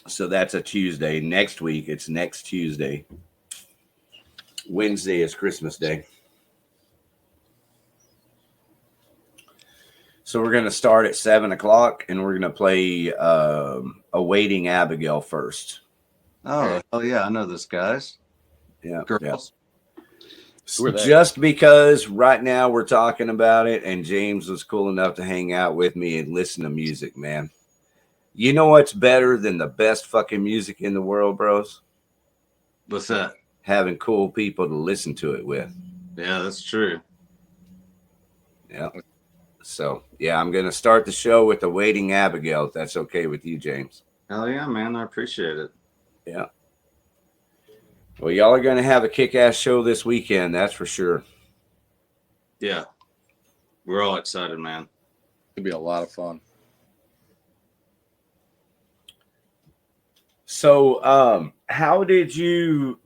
So that's a Tuesday. Next week, it's next Tuesday. Wednesday is Christmas Day. So we're going to start at 7 o'clock, and we're going to play Awaiting Abigail first. Oh, hell yeah. I know this, guys. Yeah, yeah. Girls. Who are they? Just because right now we're talking about it, and James was cool enough to hang out with me and listen to music, man. You know what's better than the best fucking music in the world, bros? What's that? Having cool people to listen to it with. Yeah, that's true. Yeah. So, yeah, I'm going to start the show with Awaiting Abigail, if that's okay with you, James. Hell yeah, man. I appreciate it. Yeah. Well, y'all are going to have a kick ass show this weekend, that's for sure. Yeah. We're all excited, man. Could be a lot of fun. So, how did you,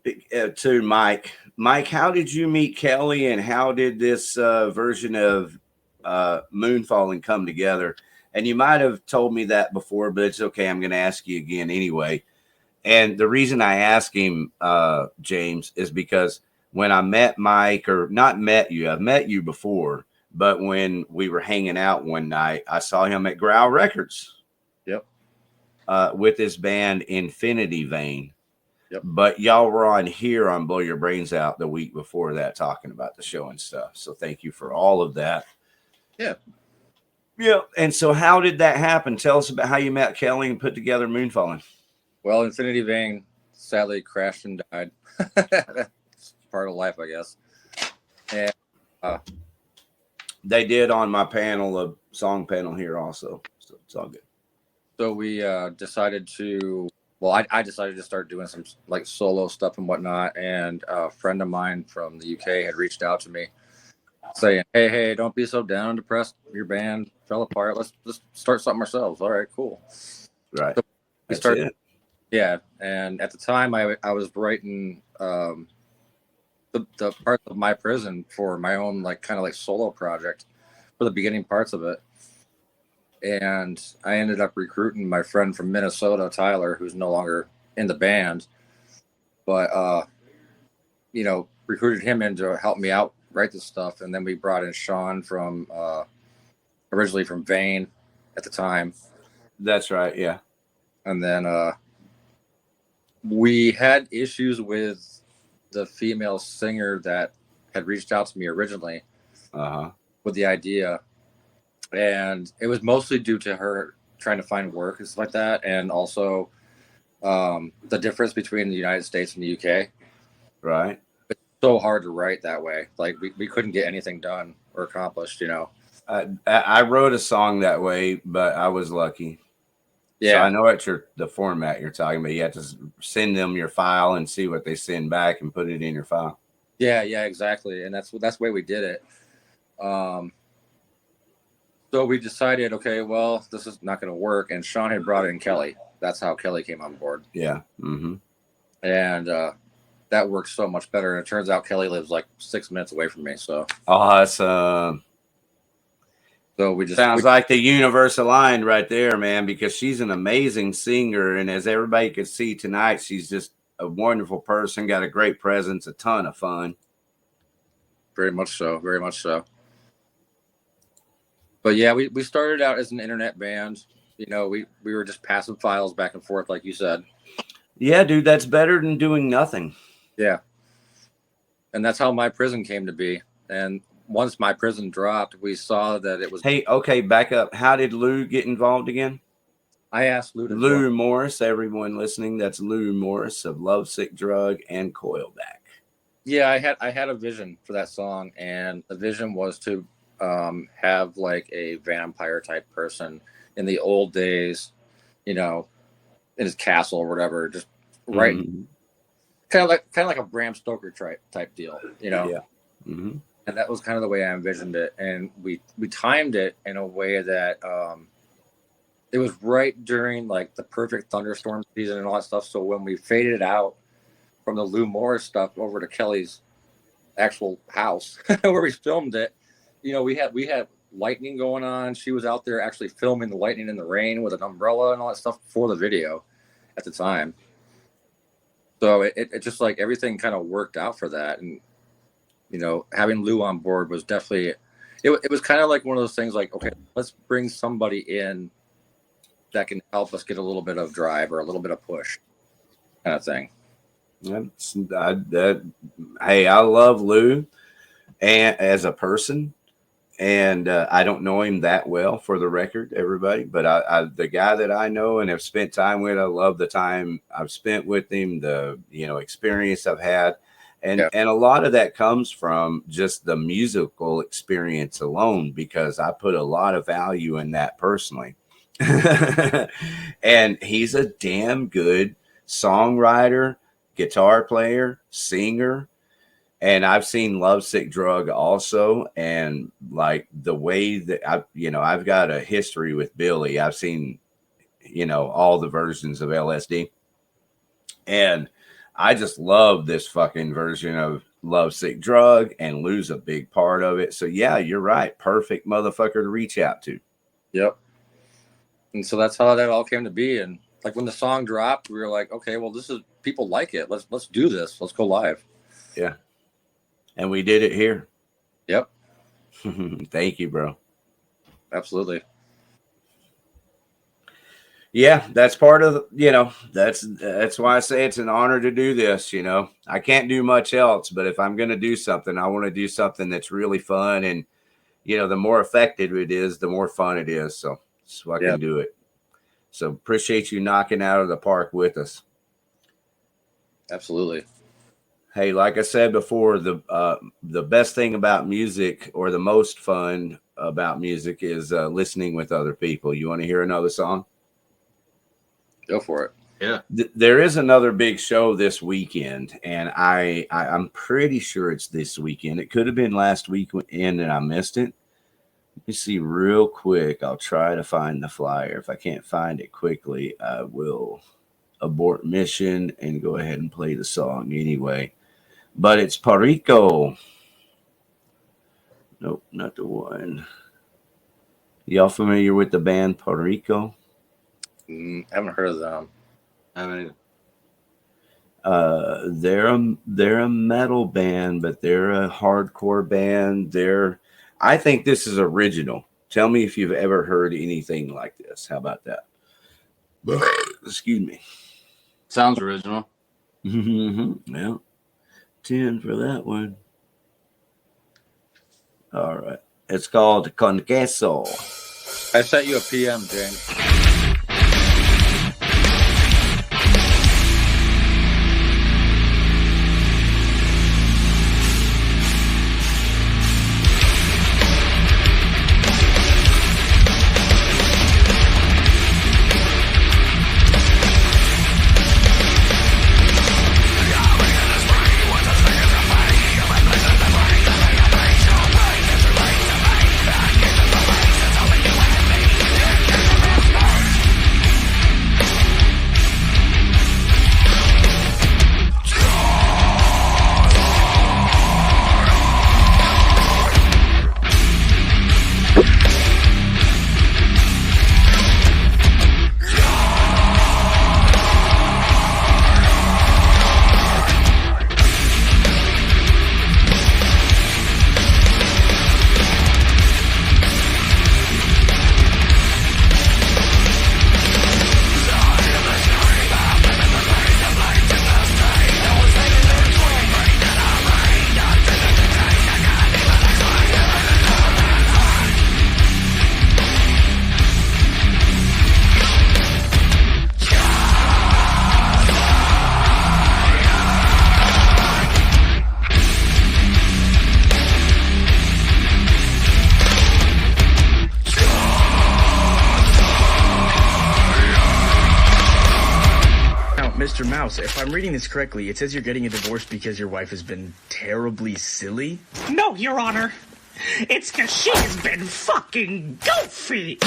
to Mike, how did you meet Kelly, and how did this version of Moonfalling come together? And you might have told me that before, but it's okay. I'm going to ask you again anyway. And the reason I ask him, James, is because when I met Mike, or not met you, I've met you before, but when we were hanging out one night, I saw him at Growl Records. Yep. With his band Infinity Vein. Yep. But y'all were on here on Blow Your Brains Out the week before that, talking about the show and stuff. So thank you for all of that. Yeah. Yeah. And so how did that happen? Tell us about how you met Kelly and put together Moonfalling. Well, Infinity Vein sadly crashed and died. That's part of life, I guess. And they did on my panel, a song panel here also. So it's all good. So we decided to, I decided to start doing some like solo stuff and whatnot. And a friend of mine from the UK had reached out to me saying, hey, don't be so down and depressed. Your band fell apart. Let's just start something ourselves. All right, cool. Right. So we That's started. it. Yeah. And at the time I was writing the parts of My Prison for my own like kind of like solo project for the beginning parts of it. And I ended up recruiting my friend from Minnesota, Tyler, who's no longer in the band, but recruited him in to help me out write this stuff. And then we brought in Sean from originally from Vane at the time. That's right. Yeah. And then we had issues with the female singer that had reached out to me originally with the idea. And it was mostly due to her trying to find work and stuff like that. And also the difference between the United States and the UK. Right. It's so hard to write that way. Like we couldn't get anything done or accomplished, you know. I wrote a song that way, but I was lucky. Yeah. So I know it's the format you're talking about. You have to send them your file and see what they send back and put it in your file. Yeah, exactly. And that's the way we did it. So we decided, okay, well, this is not going to work. And Sean had brought in Kelly. That's how Kelly came on board. Yeah. Mm-hmm. And that works so much better. And it turns out Kelly lives like 6 minutes away from me. So awesome. So we just sounds like the universe aligned right there, man, because she's an amazing singer. And as everybody could see tonight, she's just a wonderful person, got a great presence, a ton of fun. Very much so. Very much so. But yeah, we started out as an internet band. You know, we were just passing files back and forth, like you said. Yeah, dude, that's better than doing nothing. Yeah. And that's how My Prison came to be. And once My Prison dropped, we saw that it was... Hey, okay, back up. How did Lou get involved again? I asked Lou to Lou Morris, everyone listening, that's Lou Morris of Lovesick Drug and Coilback. Yeah, I had a vision for that song, and the vision was to have like a vampire type person in the old days, you know, in his castle or whatever, just right, kind of like a Bram Stoker type deal, you know. Yeah. Mm-hmm. And that was kind of the way I envisioned it, and we timed it in a way that it was right during like the perfect thunderstorm season and all that stuff. So when we faded out from the Lou Morris stuff over to Kelly's actual house where we filmed it, you know, we had lightning going on. She was out there actually filming the lightning in the rain with an umbrella and all that stuff for the video. at the time. So it just like everything kind of worked out for that. And, you know, having Lou on board was definitely, it was kind of like one of those things like, okay, let's bring somebody in that can help us get a little bit of drive or a little bit of push kind of thing. Hey, I love Lou and as a person, and I don't know him that well, for the record, everybody. But the guy that I know and have spent time with, I love the time I've spent with him, the experience I've had, and a lot of that comes from just the musical experience alone, because I put a lot of value in that personally. And he's a damn good songwriter, guitar player, singer. And I've seen Lovesick Drug also. And like the way that I've got a history with Billy. I've seen, all the versions of LSD. And I just love this fucking version of Lovesick Drug, and Lou's a big part of it. So yeah, you're right. Perfect motherfucker to reach out to. Yep. And so that's how that all came to be. And like when the song dropped, we were like, okay, well, this is, people like it. Let's do this. Let's go live. Yeah. And we did it here. Yep. Thank you, bro. Absolutely. Yeah, that's part of that's why I say it's an honor to do this. I can't do much else, but if I'm going to do something, I want to do something that's really fun. And, the more effective it is, the more fun it is. So I can do it. So appreciate you knocking out of the park with us. Absolutely. Hey, like I said before, the best thing about music, or the most fun about music, is listening with other people. You want to hear another song? Go for it. Yeah. There is another big show this weekend, and I'm pretty sure it's this weekend. It could have been last weekend and I missed it. Let me see real quick. I'll try to find the flyer. If I can't find it quickly, I will abort mission and go ahead and play the song anyway. But it's Perico. Nope, not the one. Y'all familiar with the band Perico? Haven't heard of them. I mean, they're a metal band, but they're a hardcore band. I think this is original. Tell me if you've ever heard anything like this. How about that? Excuse me. sounds original. Yeah. 10 for that one. All right. It's called Con Queso. I sent you a PM, James. Mr. Mouse, if I'm reading this correctly, it says you're getting a divorce because your wife has been terribly silly? No, Your Honor. It's because she has been fucking goofy.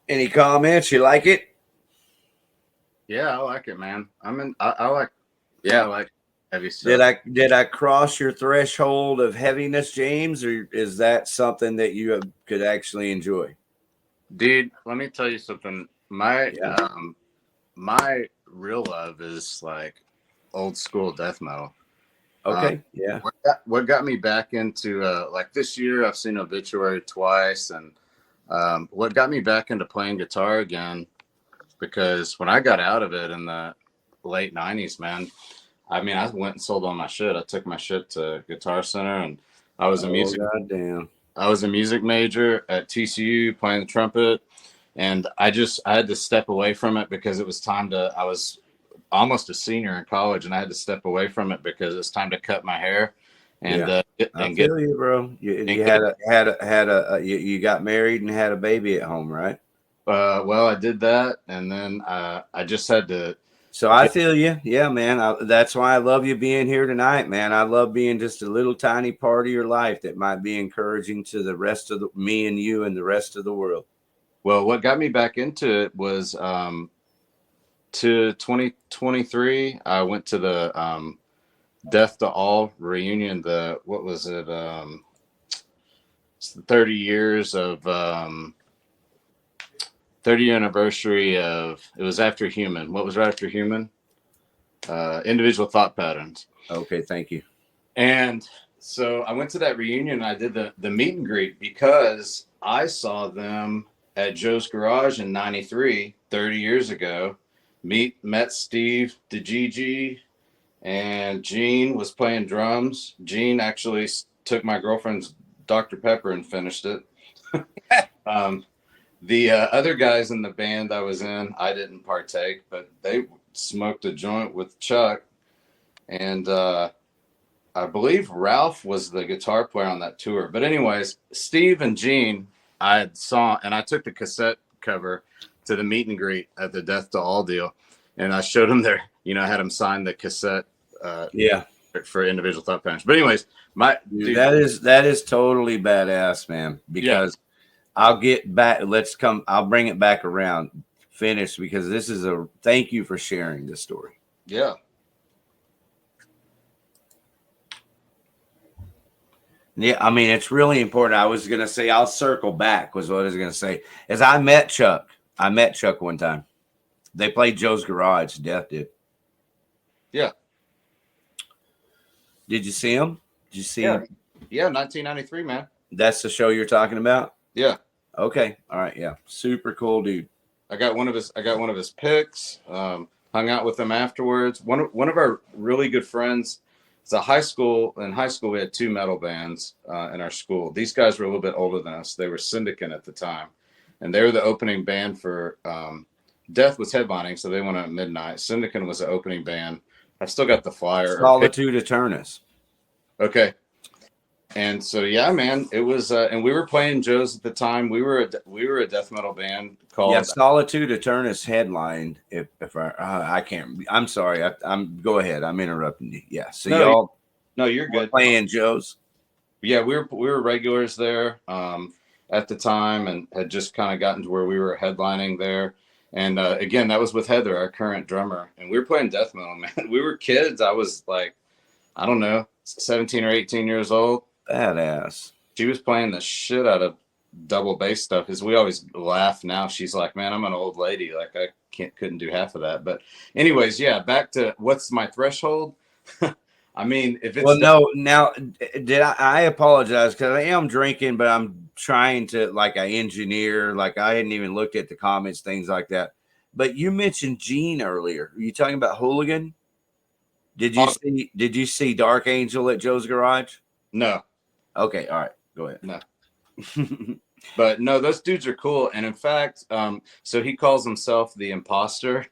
Any comments? You like it? Yeah, I like it, man. I like. Yeah, I like heavy stuff. Did I cross your threshold of heaviness, James, or is that something that you could actually enjoy? Dude, let me tell you something. Yeah. My real love is like old school death metal. Okay. Yeah. What got me back into like this year? I've seen Obituary twice, and what got me back into playing guitar again, because when I got out of it in the late '90s, man, I mean, I went and sold all my shit. I took my shit to Guitar Center, and I was a Oh music goddamn. I was a music major at TCU playing the trumpet, and I had to step away from it because it was time to. I was almost a senior in college, and I had to step away from it because it's time to cut my hair and Yeah. get I and get feel you, bro. and You get. had a you got married and had a baby at home, right? Well, I did that, and then I just had to So I get. feel you. Yeah, man. That's why I love you being here tonight, man. I love being just a little tiny part of your life that might be encouraging to the rest of me and you and the rest of the world. Well, what got me back into it was to 2023. I went to the Death to All reunion. The what was it? It's the 30 years of 30 anniversary of. It was after Human. What was right after Human? Individual Thought Patterns. Okay, thank you. And so I went to that reunion. And I did the meet and greet because I saw them at Joe's Garage in '93, 30 years ago. Met Steve DeGigi, and Gene was playing drums. Gene actually took my girlfriend's Dr. Pepper and finished it. um, the other guys in the band I was in, I didn't partake, but they smoked a joint with Chuck. And I believe Ralph was the guitar player on that tour. But anyways, Steve and Gene, I saw, and I took the cassette cover to the meet and greet at the Death to All deal, and I showed them their, I had them sign the cassette Yeah, for Individual Thought Patterns. But anyways, dude, that is totally badass, man. Because I'll get back. I'll bring it back around. Finish because this is a thank you for sharing this story. yeah. Yeah, I mean it's really important. I was gonna say I'll circle back was what I was gonna say. As I met Chuck. I met Chuck one time. They played Joe's Garage. Death did. Yeah. Did you see him? Did you see? Yeah. 1993, man. That's the show you're talking about. Yeah. Okay. All right. Yeah. Super cool, dude. I got one of his picks. Hung out with him afterwards. One of our really good friends. It's a high school. In high school, we had two metal bands in our school. These guys were a little bit older than us. They were Syndicate at the time, and they were the opening band for. Death was headlining, so they went on at midnight. Syndicate was the opening band. I've still got the flyer. Solitude Eternus. Okay. And so yeah, man, it was, and we were playing Joe's at the time. We were a death metal band called Solitude Eternus headlined. If I can't, I'm sorry. I'm go ahead. I'm interrupting you. Yeah. So no, you're good. Playing Joe's. Yeah, we were regulars there at the time, and had just kind of gotten to where we were headlining there. And again, that was with Heather, our current drummer, and we were playing death metal. Man, we were kids. I was like, I don't know, 17 or 18 years old. Badass. She was playing the shit out of double bass stuff, because we always laugh now. She's like, man, I'm an old lady. Like I couldn't do half of that. But anyways, yeah, back to what's my threshold. I mean, if it's now did I apologize because I am drinking, but I'm trying to like I engineer, like I hadn't even looked at the comments, things like that. But you mentioned Gene earlier. Are you talking about Hooligan? Did you see Dark Angel at Joe's Garage? No. Okay, all right, go ahead. No. But no, those dudes are cool. And in fact, so he calls himself the Imposter,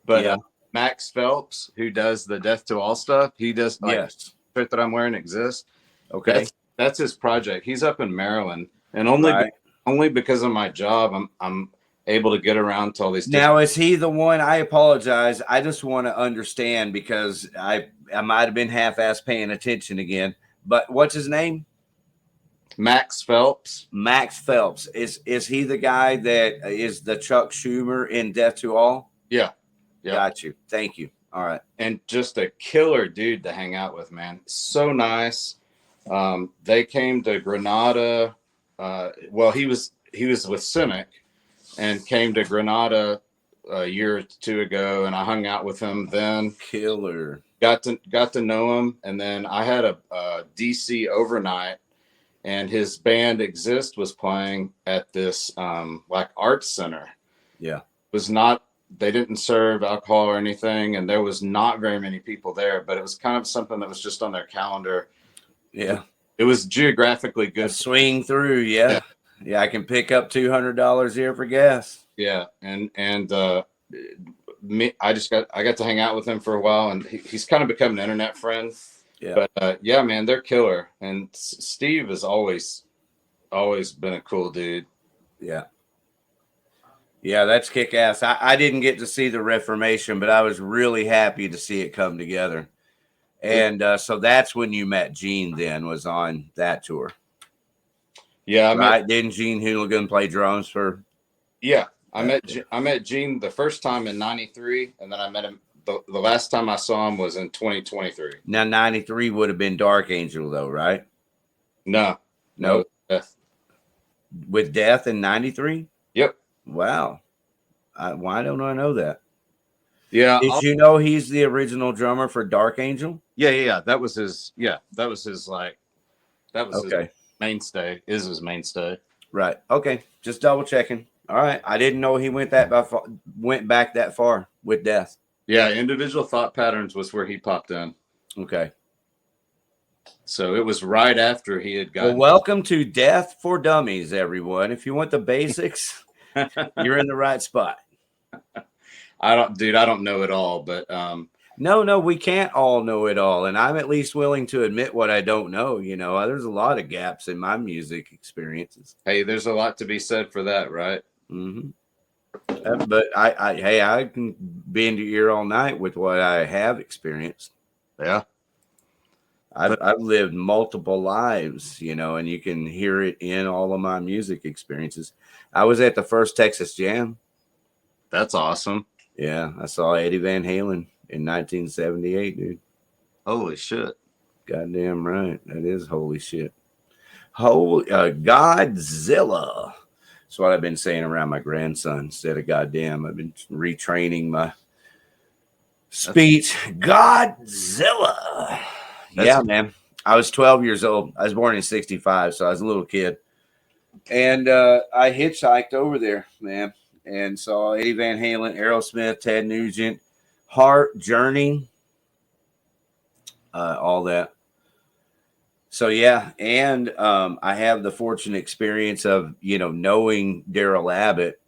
but Max Phelps, who does the Death to All stuff, he does like shirt that I'm wearing exists. Okay. That's his project. He's up in Maryland, and only because of my job, I'm able to get around to all these. Now, is he the one? I apologize. I just want to understand because I might have been half-ass paying attention again. But what's his name? Max Phelps. Max Phelps. Is he the guy that is the Chuck Schumer in Death to All? Yeah. Yeah. Got you. Thank you. All right. And just a killer dude to hang out with, man. So nice. They came to Granada. Well, he was with Cynic and came to Granada a year or two ago, and I hung out with him then. Killer. Got to know him, and then I had a DC overnight, and his band Exist was playing at this like arts center. Yeah. They didn't serve alcohol or anything, and there was not very many people there, but it was kind of something that was just on their calendar. Yeah. It was geographically good. Swing through. Yeah. Yeah. I can pick up $200 here for gas. Yeah. And me, I got to hang out with him for a while, and he's kind of become an internet friend. Yeah. But yeah, man, they're killer. And Steve has always been a cool dude. Yeah. Yeah, that's kick ass. I didn't get to see the Reformation, but I was really happy to see it come together. And so that's when you met Gene, then, was on that tour. Yeah. Didn't Gene Hooligan play drums for? Yeah. I met Gene the first time in '93, and then I met him the last time I saw him was in 2023. Now, 93 would have been Dark Angel, though, right? No. Death. With Death in 93? Yep. Wow. Why don't I know that? Yeah. Did you know he's the original drummer for Dark Angel? Yeah. That was his his mainstay. Is his mainstay. Right. Okay. Just double checking. All right. I didn't know he went back that far with Death. Yeah. Individual Thought Patterns was where he popped in. Okay. So it was right after he had gotten. Well, welcome to Death for Dummies, everyone. If you want the basics, you're in the right spot. I don't know it all, but no, we can't all know it all, and I'm at least willing to admit what I don't know. You know, there's a lot of gaps in my music experiences. Hey, there's a lot to be said for that, right? Mm-hmm. But I can be in your ear all night with what I have experienced. Yeah. I've lived multiple lives, you know, and you can hear it in all of my music experiences. I was at the first Texas Jam. That's awesome. Yeah, I saw Eddie Van Halen in 1978, dude. Holy shit. Goddamn right. That is holy shit. Holy Godzilla. That's what I've been saying around my grandson instead of goddamn. I've been retraining my speech. Godzilla. Yeah, man. I was 12 years old. I was born in 65, so I was a little kid. And I hitchhiked over there, man, and saw Eddie Van Halen, Aerosmith, Ted Nugent, Heart, Journey, all that. So, yeah, and I have the fortunate experience of, you know, knowing Daryl Abbott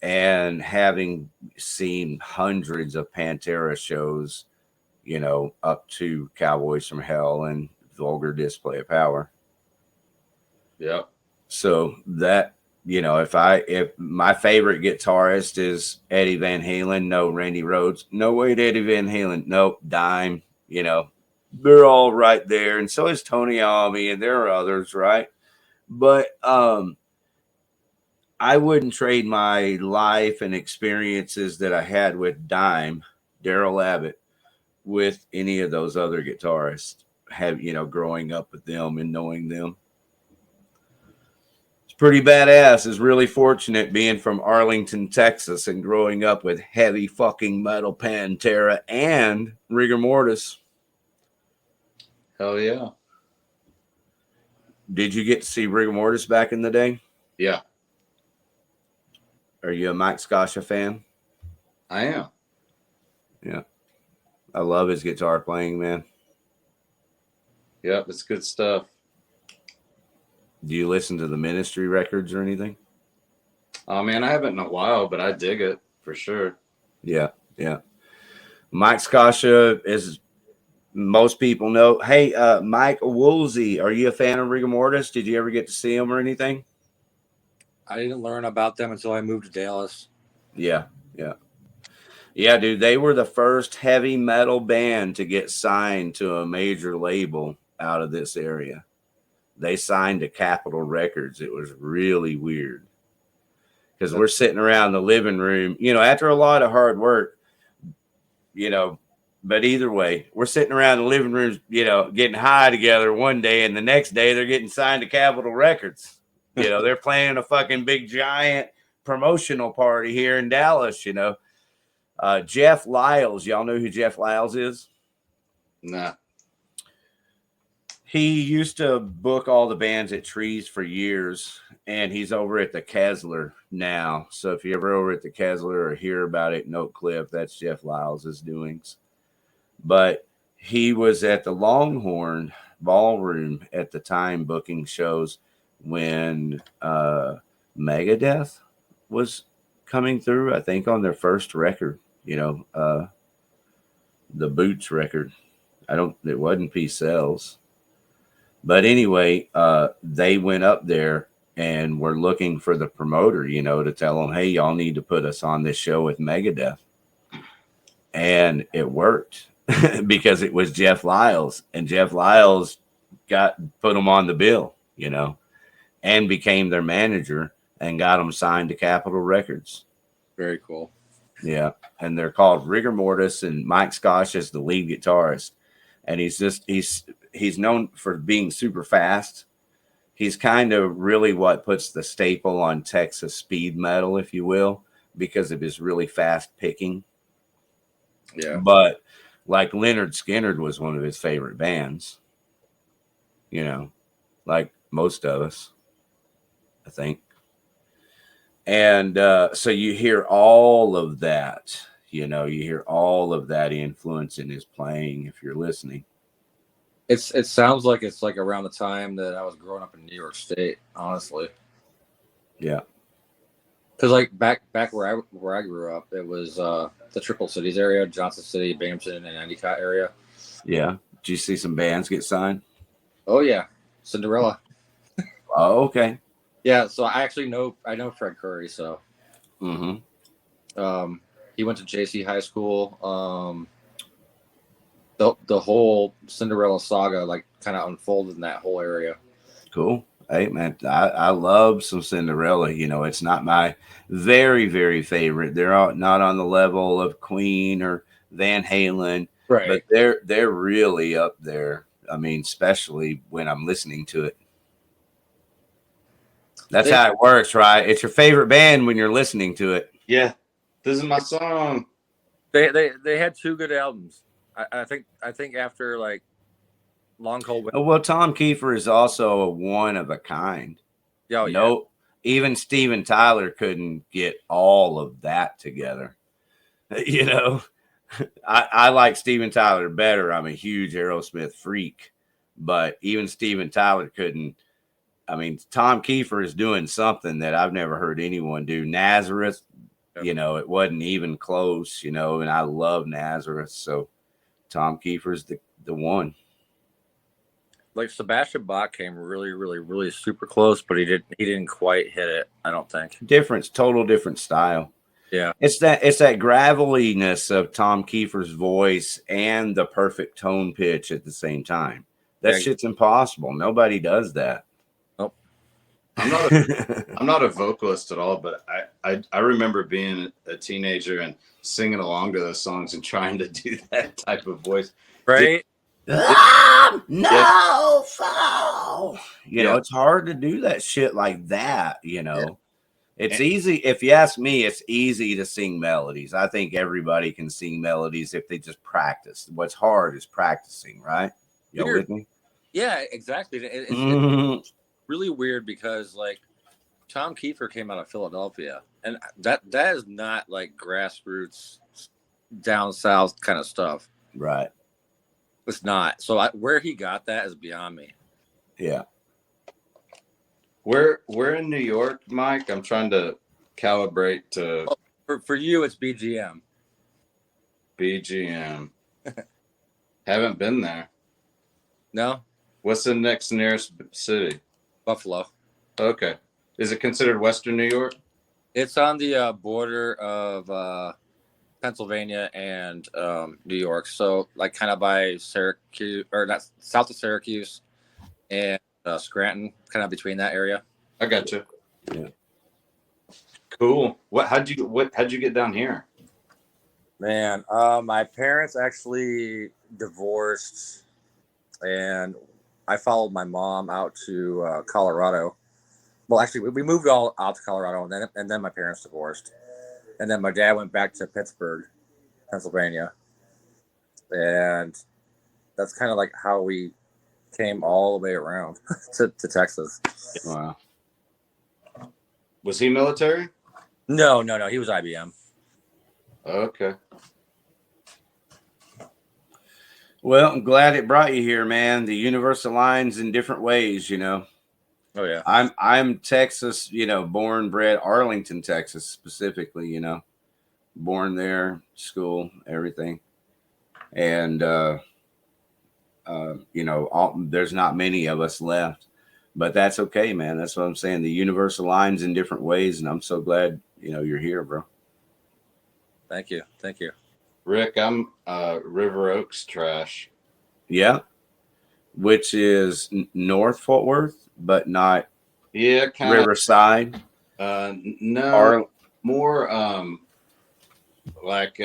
and having seen hundreds of Pantera shows, you know, up to Cowboys from Hell and Vulgar Display of Power. Yeah. So that, you know, if my favorite guitarist is Eddie Van Halen, no Randy Rhoads, no wait, Eddie Van Halen, nope, Dime, you know, they're all right there. And so is Tony Iommi, and there are others, right? But I wouldn't trade my life and experiences that I had with Dime, Daryl Abbott, with any of those other guitarists, growing up with them and knowing them. It's pretty badass. Is really fortunate being from Arlington, Texas, and growing up with heavy fucking metal Pantera and Rigor Mortis. Hell yeah. Did you get to see Rigor Mortis back in the day? Yeah. Are you a Mike Scotia fan? I am. Yeah. I love his guitar playing, man. Yep, it's good stuff. Do you listen to the Ministry records or anything? Oh, man, I haven't in a while, but I dig it for sure. Yeah. Mike Scotia, as most people know. Hey, Mike Woolsey, are you a fan of Rigor Mortis? Did you ever get to see him or anything? I didn't learn about them until I moved to Dallas. Yeah, dude. They were the first heavy metal band to get signed to a major label out of this area. they signed to Capitol Records. It was really weird because we're sitting around the living room, after a lot of hard work, but either way, we're sitting around the living room, getting high together one day, and the next day they're getting signed to Capitol Records. They're planning a fucking big giant promotional party here in Dallas. Jeff Lyles, y'all know who Jeff Lyles is? Nah. He used to book all the bands at Trees for years, and he's over at the Kessler now. So if you're ever over at the Kessler or hear about it in Oak Cliff, that's Jeff Lyles' doings. But he was at the Longhorn Ballroom at the time booking shows when Megadeth was coming through, I think on their first record, the Boots record. It wasn't Peace Sells. But anyway, they went up there and were looking for the promoter, to tell them, hey, y'all need to put us on this show with Megadeth. And it worked because it was Jeff Lyles, and Jeff Lyles put them on the bill, and became their manager and got them signed to Capitol Records. Very cool. Yeah. And they're called Rigor Mortis, and Mike Scotch is the lead guitarist. And he's known for being super fast. He's kind of really what puts the staple on Texas speed metal, if you will, because of his really fast picking. Yeah. But like Leonard Skinner was one of his favorite bands, like most of us, I think. And so you hear all of that, you hear all of that influence in his playing if you're listening. It sounds like it's like around the time that I was growing up in New York State, honestly. Yeah. Because like back where I grew up, it was the Triple Cities area, Johnson City, Binghamton, and Endicott area. Yeah. Did you see some bands get signed? Oh yeah, Cinderella. Oh, okay. Yeah, so I know Fred Curry. So, Mm-hmm. He went to JC High School. The whole Cinderella saga like kind of unfolded in that whole area. Cool. Hey man, I love some Cinderella. It's not my very, very favorite. They're all not on the level of Queen or Van Halen, Right? but they're really up there. I mean, especially when I'm listening to it. That's how it works, right? It's your favorite band when you're listening to it. Yeah, this is my song. They had two good albums. I think after like Long Cold Winter. Well, Tom Kiefer is also a one of a kind. Oh, yeah. Even Steven Tyler couldn't get all of that together. I like Steven Tyler better. I'm a huge Aerosmith freak, but even Steven Tyler couldn't. I mean, Tom Kiefer is doing something that I've never heard anyone do. Nazareth, it wasn't even close, and I love Nazareth. So Tom Kiefer's the one. Like Sebastian Bach came really, really, really super close, but he didn't quite hit it, I don't think. Total different style. Yeah. It's that graveliness of Tom Kiefer's voice and the perfect tone pitch at the same time. That shit's impossible. Nobody does that. Nope. I'm not a vocalist at all, but I remember being a teenager and singing along to those songs and trying to do that type of voice. Right? No foul. It's hard to do that shit like that, It's easy. If you ask me, it's easy to sing melodies. I think everybody can sing melodies if they just practice. What's hard is practicing, right? You with me? Yeah, exactly. It's really weird because like Tom Kiefer came out of Philadelphia, and that is not like grassroots down south kind of stuff. Right. It's not. So where he got that is beyond me. Yeah. We're in New York, Mike. I'm trying to calibrate to. For you, it's BGM. BGM. Haven't been there. No. What's the next nearest city? Buffalo. Okay. Is it considered Western New York? It's on the border of Pennsylvania and New York. So like kind of by Syracuse, or not south of Syracuse, and Scranton, kind of between that area. I got you. Yeah. Cool. How'd you get down here? Man, my parents actually divorced, and I followed my mom out to Colorado. Well, actually, we moved all out to Colorado, and then my parents divorced, and then my dad went back to Pittsburgh, Pennsylvania, and that's kind of like how we came all the way around to Texas. Wow. Was he military? No, he was IBM. Okay. Well, I'm glad it brought you here, man. The universe aligns in different ways, you know. Oh yeah. I'm Texas, you know, born, bred, Arlington, Texas, specifically, you know, born there, school, everything, and you know, there's not many of us left, but that's okay, man. That's what I'm saying. The universe aligns in different ways, and I'm so glad, you know, you're here, bro. Thank you. Rick, I'm River Oaks trash. Yeah, which is North Fort Worth, but not Yeah, kind Riverside. of. No, Or more like